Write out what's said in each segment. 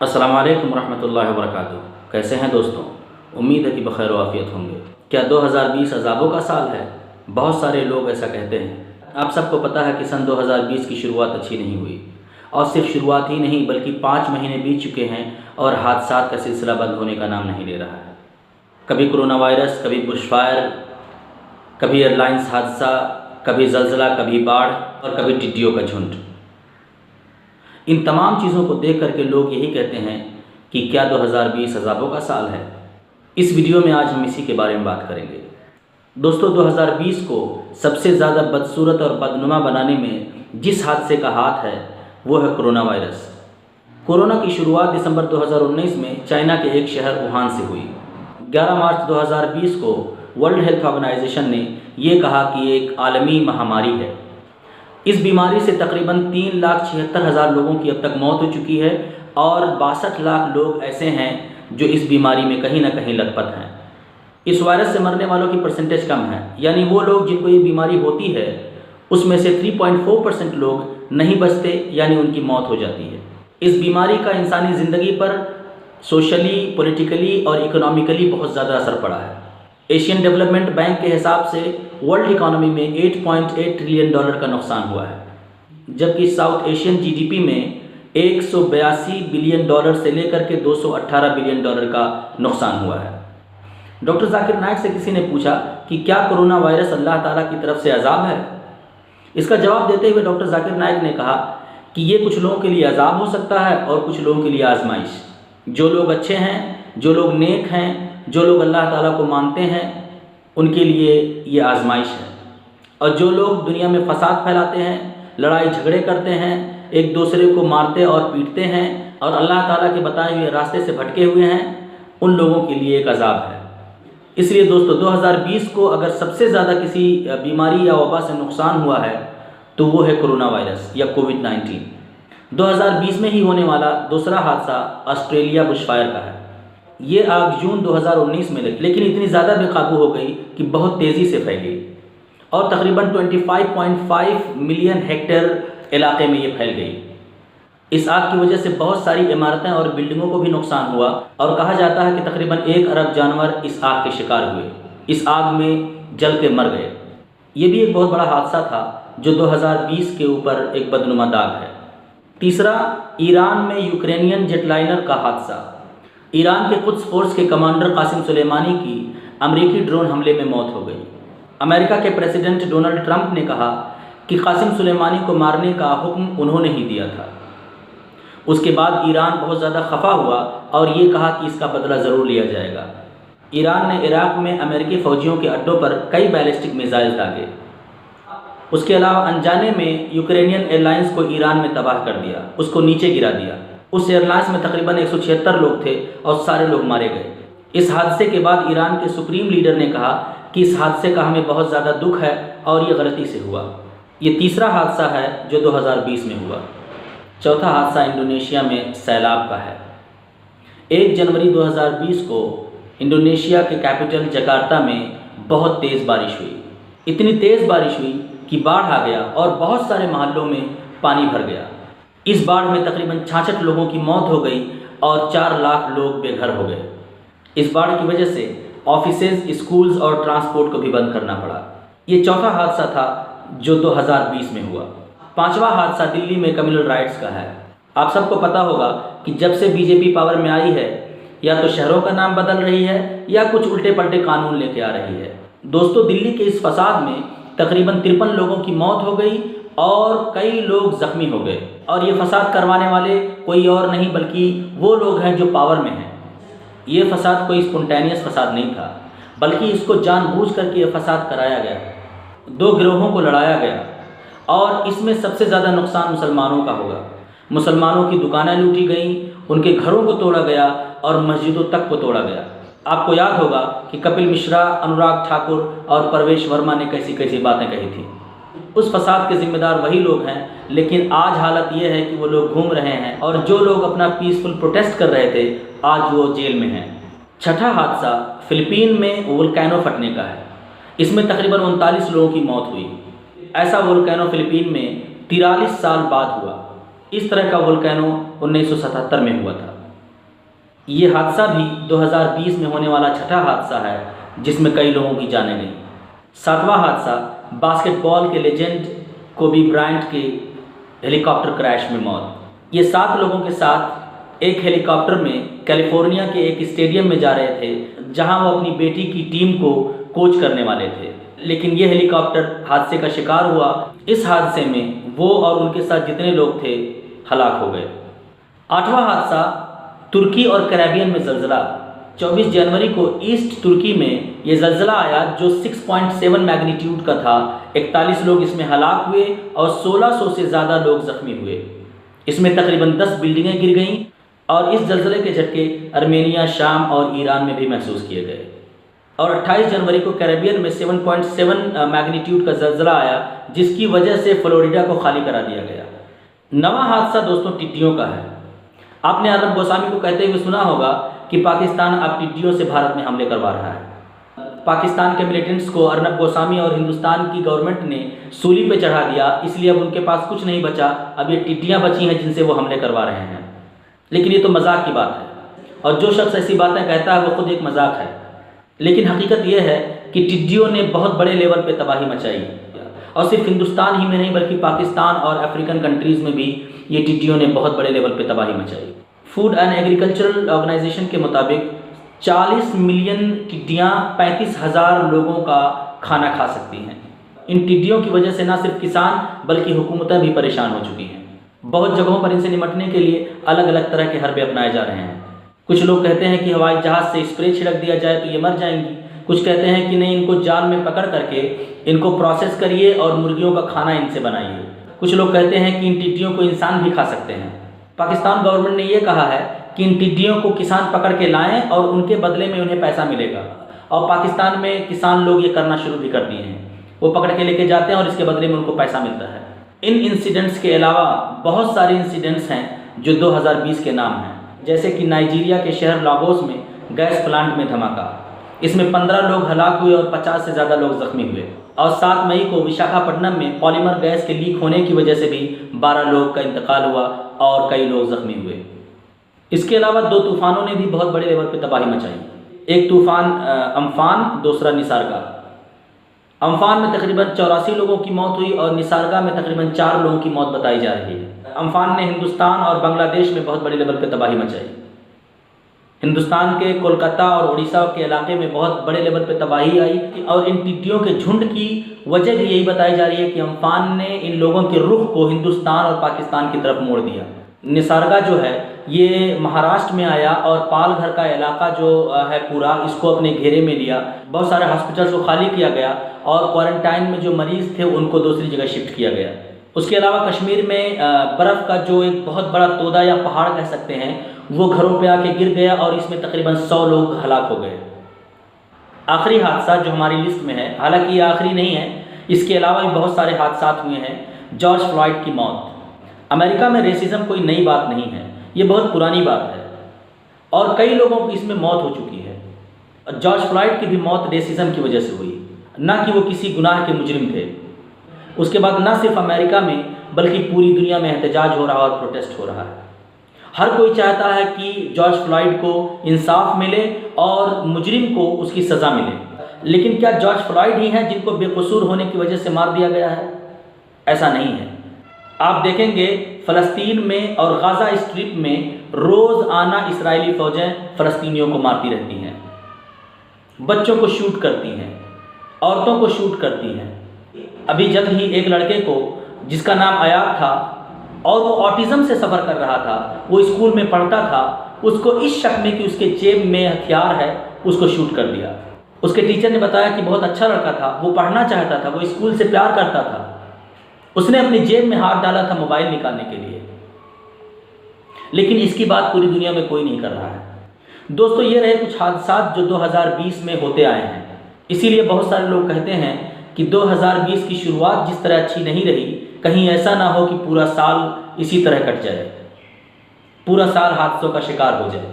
अस्सलाम वालेकुम रहमतुल्लाहि व बरकातुहू। कैसे हैं दोस्तों? उम्मीद है कि बखैर वाफ़ियत होंगे। क्या 2020 अज़ाबों का साल है? बहुत सारे लोग ऐसा कहते हैं। आप सबको पता है कि सन 2020 की शुरुआत अच्छी नहीं हुई, और सिर्फ शुरुआत ही नहीं बल्कि 5 महीने बीत चुके हैं और हादसात का सिलसिला बंद होने का नाम नहीं ले रहा है। कभी कोरोना वायरस, कभी बुशफायर, कभी एयरलाइंस हादसा, कभी ज़लज़ला, कभी बाढ़ और कभी टिड्डियों का झुंड। इन तमाम चीज़ों को देख करके लोग यही कहते हैं कि क्या 2020 अज़ाबों का साल है। इस वीडियो में आज हम इसी के बारे में बात करेंगे। दोस्तों, 2020 को सबसे ज़्यादा बदसूरत और बदनुमा बनाने में जिस हादसे का हाथ है वो है कोरोना वायरस। कोरोना की शुरुआत दिसंबर 2019 में चाइना के एक शहर वुहान से हुई। 11 मार्च 2020 को वर्ल्ड हेल्थ ऑर्गेनाइजेशन ने ये कहा कि एक आलमी महामारी है। इस बीमारी से तकरीबन 3,76,000 लोगों की अब तक मौत हो चुकी है और 62 लाख लोग ऐसे हैं जो इस बीमारी में कहीं ना कहीं लथपथ हैं। इस वायरस से मरने वालों की परसेंटेज कम है, यानी वो लोग जिनको ये बीमारी होती है उसमें से 3.4% लोग नहीं बचते, यानी उनकी मौत हो जाती है। इस बीमारी का इंसानी ज़िंदगी पर सोशली, पॉलिटिकली और इकोनॉमिकली बहुत ज़्यादा असर पड़ा है। एशियन डेवलपमेंट बैंक के हिसाब से वर्ल्ड इकोनॉमी में $8.8 ट्रिलियन का नुकसान हुआ है, जबकि साउथ एशियन जीडीपी में $182 बिलियन से लेकर के $218 बिलियन का नुकसान हुआ है। डॉक्टर जाकिर नाइक से किसी ने पूछा कि क्या कोरोना वायरस अल्लाह ताला की तरफ से अजाब है। इसका जवाब देते हुए डॉक्टर जाकिर नाइक ने कहा कि ये कुछ लोगों के लिए अजाब हो सकता है और कुछ लोगों के लिए आजमाइश। जो लोग अच्छे हैं, जो लोग नेक हैं, जो लोग अल्लाह ताला को मानते हैं, उनके लिए ये आजमाइश है। और जो लोग दुनिया में फसाद फैलाते हैं, लड़ाई झगड़े करते हैं, एक दूसरे को मारते और पीटते हैं और अल्लाह ताला के बताए हुए रास्ते से भटके हुए हैं, उन लोगों के लिए एक अजाब है। इसलिए दोस्तों, 2020 को अगर सबसे ज़्यादा किसी बीमारी या वबा से नुकसान हुआ है तो वो है कोरोना वायरस या कोविड-19। 2020 में ही होने वाला दूसरा हादसा ऑस्ट्रेलिया बुशफायर का है। ये आग जून 2019 में लगी, लेकिन इतनी ज़्यादा बेकाबू हो गई कि बहुत तेज़ी से फैली और तकरीबन 25.5 मिलियन हेक्टेयर इलाके में ये फैल गई। इस आग की वजह से बहुत सारी इमारतें और बिल्डिंगों को भी नुकसान हुआ और कहा जाता है कि तकरीबन 1 अरब जानवर इस आग के शिकार हुए, इस आग में जल के मर गए। ये भी एक बहुत बड़ा हादसा था जो 2020 के ऊपर एक बदनुमा दाग है। तीसरा, ईरान में यूक्रेनियन जेटलाइनर का हादसा। ईरान के कुद्स फोर्स के कमांडर कासिम सुलेमानी की अमेरिकी ड्रोन हमले में मौत हो गई। अमेरिका के प्रेसिडेंट डोनाल्ड ट्रंप ने कहा कि कासिम सुलेमानी को मारने का हुक्म उन्होंने ही दिया था। उसके बाद ईरान बहुत ज़्यादा खफा हुआ और ये कहा कि इसका बदला ज़रूर लिया जाएगा। ईरान ने इराक में अमेरिकी फ़ौजियों के अड्डों पर कई बैलिस्टिक मिसाइल दागे। उसके अलावा अनजाने में यूक्रेनियन एयरलाइंस को ईरान में तबाह कर दिया, उसको नीचे गिरा दिया। उस एयरलाइंस में तकरीबन 176 लोग थे और सारे लोग मारे गए। इस हादसे के बाद ईरान के सुप्रीम लीडर ने कहा कि इस हादसे का हमें बहुत ज़्यादा दुख है और ये गलती से हुआ। ये तीसरा हादसा है जो 2020 में हुआ। चौथा हादसा इंडोनेशिया में सैलाब का है। 1 जनवरी 2020 को इंडोनेशिया के कैपिटल जकार्ता में बहुत तेज़ बारिश हुई। इतनी तेज़ बारिश हुई कि बाढ़ आ गया और बहुत सारे मोहल्लों में पानी भर गया। इस बाढ़ में तकरीबन 66 लोगों की मौत हो गई और 4 लाख लोग बेघर हो गए। इस बाढ़ की वजह से ऑफिसेज, स्कूल्स और ट्रांसपोर्ट को भी बंद करना पड़ा। ये चौथा हादसा था जो 2020 में हुआ। पांचवा हादसा दिल्ली में कम्युनल राइट्स का है। आप सबको पता होगा कि जब से बीजेपी पावर में आई है, या तो शहरों का नाम बदल रही है या कुछ उल्टे पलटे कानून लेके आ रही है। दोस्तों, दिल्ली के इस फसाद में तकरीबन 53 लोगों की मौत हो गई और कई लोग जख्मी हो गए। और ये फसाद करवाने वाले कोई और नहीं बल्कि वो लोग हैं जो पावर में हैं। ये फसाद कोई स्पॉन्टेनियस फसाद नहीं था, बल्कि इसको जानबूझ करके ये फसाद कराया गया। 2 गिरोहों को लड़ाया गया और इसमें सबसे ज़्यादा नुकसान मुसलमानों का होगा। मुसलमानों की दुकानें लूटी गईं, उनके घरों को तोड़ा गया और मस्जिदों तक को तोड़ा गया। आपको याद होगा कि कपिल मिश्रा, अनुराग ठाकुर और परवेश वर्मा ने कैसी कैसी बातें कही थी। उस फसाद के जिम्मेदार वही लोग हैं, लेकिन आज हालत ये है कि वो लोग घूम रहे हैं और जो लोग अपना पीसफुल प्रोटेस्ट कर रहे थे आज वो जेल में हैं। छठा हादसा फिलीपीन में वोल्केनो फटने का है। इसमें तकरीबन 39 लोगों की मौत हुई। ऐसा वोल्केनो फिलीपीन में 43 साल बाद हुआ। इस तरह का वोल्केनो 1977 में हुआ था। ये हादसा भी 2020 में होने वाला छठा हादसा है जिसमें कई लोगों की जानें गईं। सातवां हादसा बास्केटबॉल के लेजेंड कोबी ब्रायंट के हेलीकॉप्टर क्रैश में मौत। ये 7 लोगों के साथ एक हेलीकॉप्टर में कैलिफोर्निया के एक स्टेडियम में जा रहे थे जहां वो अपनी बेटी की टीम को कोच करने वाले थे, लेकिन ये हेलीकॉप्टर हादसे का शिकार हुआ। इस हादसे में वो और उनके साथ जितने लोग थे हलाक हो गए। आठवां हादसा तुर्की और कैरेबियन में ज़लज़ला। 24 जनवरी को ईस्ट तुर्की में ये ज़लज़ला आया जो 6.7 मैग्नीट्यूड का था। 41 लोग इसमें हलाक हुए और 1600 से ज़्यादा लोग ज़ख्मी हुए। इसमें तकरीबन 10 बिल्डिंगें गिर गईं और इस ज़लज़ले के झटके अर्मेनिया, शाम और ईरान में भी महसूस किए गए। और 28 जनवरी को कैरेबियन में 7.7 मैग्नीट्यूड का ज़लज़ला आया जिसकी वजह से फ्लोरिडा को खाली करा दिया गया। नवा हादसा दोस्तों टिड्डियों का है। आपने अर्नब गोस्वामी को कहते हुए सुना होगा कि पाकिस्तान अब टिड्डियों से भारत में हमले करवा रहा है। पाकिस्तान के मिलिटेंट्स को अर्नब गोस्वामी और हिंदुस्तान की गवर्नमेंट ने सूली पे चढ़ा दिया, इसलिए अब उनके पास कुछ नहीं बचा। अब ये टिड्डियाँ बची हैं जिनसे वो हमले करवा रहे हैं। लेकिन ये तो मजाक की बात है और जो शख्स ऐसी बातें कहता है वो खुद एक मजाक है। लेकिन हकीकत यह है कि टिड्डियों ने बहुत बड़े लेवल पे तबाही मचाई और सिर्फ हिंदुस्तान ही में नहीं बल्कि पाकिस्तान और अफ्रीकन कंट्रीज़ में भी ये टिड्डियों ने बहुत बड़े लेवल पे तबाही मचाई। फूड एंड एग्रीकल्चरल ऑर्गेनाइजेशन के मुताबिक 40 मिलियन टिड्डियाँ 35,000 लोगों का खाना खा सकती हैं। इन टिड्डियों की वजह से न सिर्फ किसान बल्कि हुकूमतें भी परेशान हो चुकी हैं। बहुत जगहों पर इनसे निपटने के लिए अलग अलग तरह के हरबे अपनाए जा रहे हैं। कुछ लोग कहते हैं कि हवाई जहाज़ से स्प्रे छिड़क दिया जाए तो ये मर जाएंगी। कुछ कहते हैं कि नहीं, इनको जाल में पकड़ करके इनको प्रोसेस करिए और मुर्गियों का खाना इनसे बनाइए। कुछ लोग कहते हैं कि इन टिड्डियों को इंसान भी खा सकते हैं। पाकिस्तान गवर्नमेंट ने ये कहा है कि इन टिड्डियों को किसान पकड़ के लाएं और उनके बदले में उन्हें पैसा मिलेगा। और पाकिस्तान में किसान लोग ये करना शुरू भी कर दिए हैं। वो पकड़ के लेके जाते हैं और इसके बदले में उनको पैसा मिलता है। इन इंसिडेंट्स के अलावा बहुत सारे इंसिडेंट्स हैं जो 2020 के नाम हैं, जैसे कि नाइजीरिया के शहर लागोस में गैस प्लांट में धमाका। इसमें 15 लोग हलाक हुए और 50 से ज़्यादा लोग जख्मी हुए। और 7 मई को विशाखापट्टनम में पॉलीमर गैस के लीक होने की वजह से भी 12 लोग का इंतकाल हुआ और कई लोग जख्मी हुए। इसके अलावा 2 तूफ़ानों ने भी बहुत बड़े लेवल पर तबाही मचाई। एक तूफ़ान अम्फान, दूसरा निसर्गा। अम्फान में तकरीबन 84 लोगों की मौत हुई और निसर्गा में तकरीबन 4 लोगों की मौत बताई जा रही है। अम्फान ने हिंदुस्तान और बांग्लादेश में बहुत बड़े लेवल पर तबाही मचाई। हिंदुस्तान के कोलकाता और उड़ीसा के इलाके में बहुत बड़े लेवल पर तबाही आई और इन टिड्डियों के झुंड की वजह भी यही बताई जा रही है कि अम्फान ने इन लोगों के रुख को हिंदुस्तान और पाकिस्तान की तरफ मोड़ दिया। निसर्गा जो है ये महाराष्ट्र में आया और पालघर का इलाका जो है पूरा इसको अपने घेरे में लिया। बहुत सारे हॉस्पिटल्स को खाली किया गया और क्वारंटाइन में जो मरीज़ थे उनको दूसरी जगह शिफ्ट किया गया। उसके अलावा कश्मीर में बर्फ़ का जो एक बहुत बड़ा तोदा या पहाड़ कह सकते हैं वो घरों पे आके गिर गया और इसमें तकरीबन 100 लोग हलाक हो गए। आखिरी हादसा जो हमारी लिस्ट में है, हालांकि ये आखिरी नहीं है, इसके अलावा भी बहुत सारे हादसा हुए हैं। जॉर्ज फ्लॉयड की मौत। अमेरिका में रेसिज्म कोई नई बात नहीं है, ये बहुत पुरानी बात है और कई लोगों की इसमें मौत हो चुकी है। जॉर्ज फ्लॉयड की भी मौत रेसिज्म की वजह से हुई, ना कि वो किसी गुनाह के मुजरिम थे। उसके बाद ना सिर्फ अमेरिका में बल्कि पूरी दुनिया में एहतजाज हो रहा है और प्रोटेस्ट हो रहा है। हर कोई चाहता है कि जॉर्ज फ्लॉयड को इंसाफ मिले और मुजरिम को उसकी सज़ा मिले। लेकिन क्या जॉर्ज फ्लॉयड ही हैं जिनको बेकसूर होने की वजह से मार दिया गया है? ऐसा नहीं है। आप देखेंगे फ़लस्तीन में और गाज़ा स्ट्रिप में रोज़ाना इस्राएली फ़ौजें फ़लस्तीनियों को मारती रहती हैं, बच्चों को शूट करती हैं, औरतों को शूट करती हैं। अभी जल्द ही एक लड़के को जिसका नाम अयाब था और वो ऑटिज़म से सफ़र कर रहा था, वो स्कूल में पढ़ता था, उसको इस शक में कि उसके जेब में हथियार है उसको शूट कर दिया। उसके टीचर ने बताया कि बहुत अच्छा लड़का था, वो पढ़ना चाहता था, वो स्कूल से प्यार करता था, उसने अपनी जेब में हाथ डाला था मोबाइल निकालने के लिए। लेकिन इसकी बात पूरी दुनिया में कोई नहीं कर रहा है। दोस्तों, ये रहे कुछ हादसा जो 2020 में होते आए हैं। इसीलिए बहुत सारे लोग कहते हैं कि 2020 की शुरुआत जिस तरह अच्छी नहीं रही, कहीं ऐसा ना हो कि पूरा साल इसी तरह कट जाए, पूरा साल हादसों का शिकार हो जाए।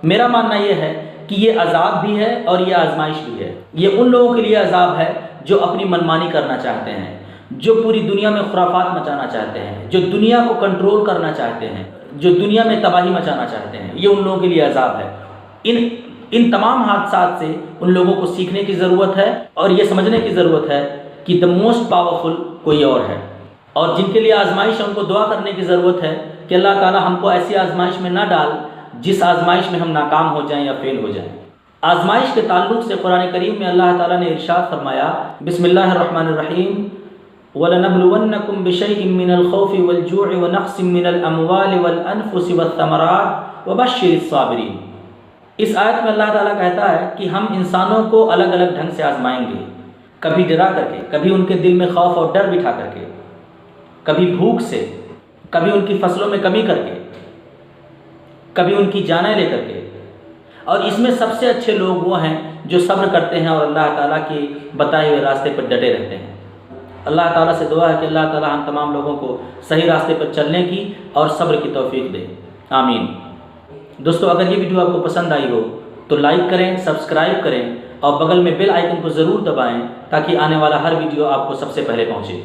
मेरा मानना यह है कि ये अजाब भी है और ये आजमाइश भी है। ये उन लोगों के लिए अजाब है जो अपनी मनमानी करना चाहते हैं, जो पूरी दुनिया में खुराफात मचाना चाहते हैं, जो दुनिया को कंट्रोल करना चाहते हैं, जो दुनिया में तबाही मचाना चाहते हैं। ये उन लोगों के लिए अजाब है। इन तमाम हादसात से उन लोगों को सीखने की ज़रूरत है और ये समझने की ज़रूरत है कि द मोस्ट पावरफुल कोई और है, और जिनके लिए आजमाइश है उनको दुआ करने की ज़रूरत है कि अल्लाह ताला हमको ऐसी आजमाइश में ना डाल जिस आजमाइश में हम नाकाम हो जाएं या फेल हो जाएं। आजमाइश के ताल्लुक से कुरान करीम में अल्लाह ताला ने इरशाद फरमाया, बिस्मिल्लाहिर्रहमानिर्रहीम, वलनब्लुवन्नकुम बिशैइन मिनल खौफि वल जू'i व नक़्सिम मिनल अम्वालि वल अनफुसि वस्समरात वबश्शिरिस साबिरीन। इस आयत में अल्लाह ताला कहता है कि हम इंसानों को अलग अलग ढंग से आजमाएंगे, कभी डरा करके, कभी उनके दिल में खौफ और डर बिठा करके, कभी भूख से, कभी उनकी फसलों में कमी करके, कभी उनकी जानें लेकर के। और इसमें सबसे अच्छे लोग वो हैं जो सब्र करते हैं और अल्लाह ताला के बताए हुए रास्ते पर डटे रहते हैं। अल्लाह ताला से दुआ है कि अल्लाह ताला हम तमाम लोगों को सही रास्ते पर चलने की और सब्र की तौफीक दे, आमीन। दोस्तों, अगर ये वीडियो आपको पसंद आई हो तो लाइक करें, सब्सक्राइब करें और बगल में बेल आइकन को ज़रूर दबाएं ताकि आने वाला हर वीडियो आपको सबसे पहले पहुँचे।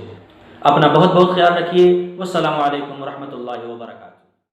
अपना बहुत बहुत ख्याल रखिए। वस्सलामु अलैकुम वरहमतुल्लाहि वबरकातुहू।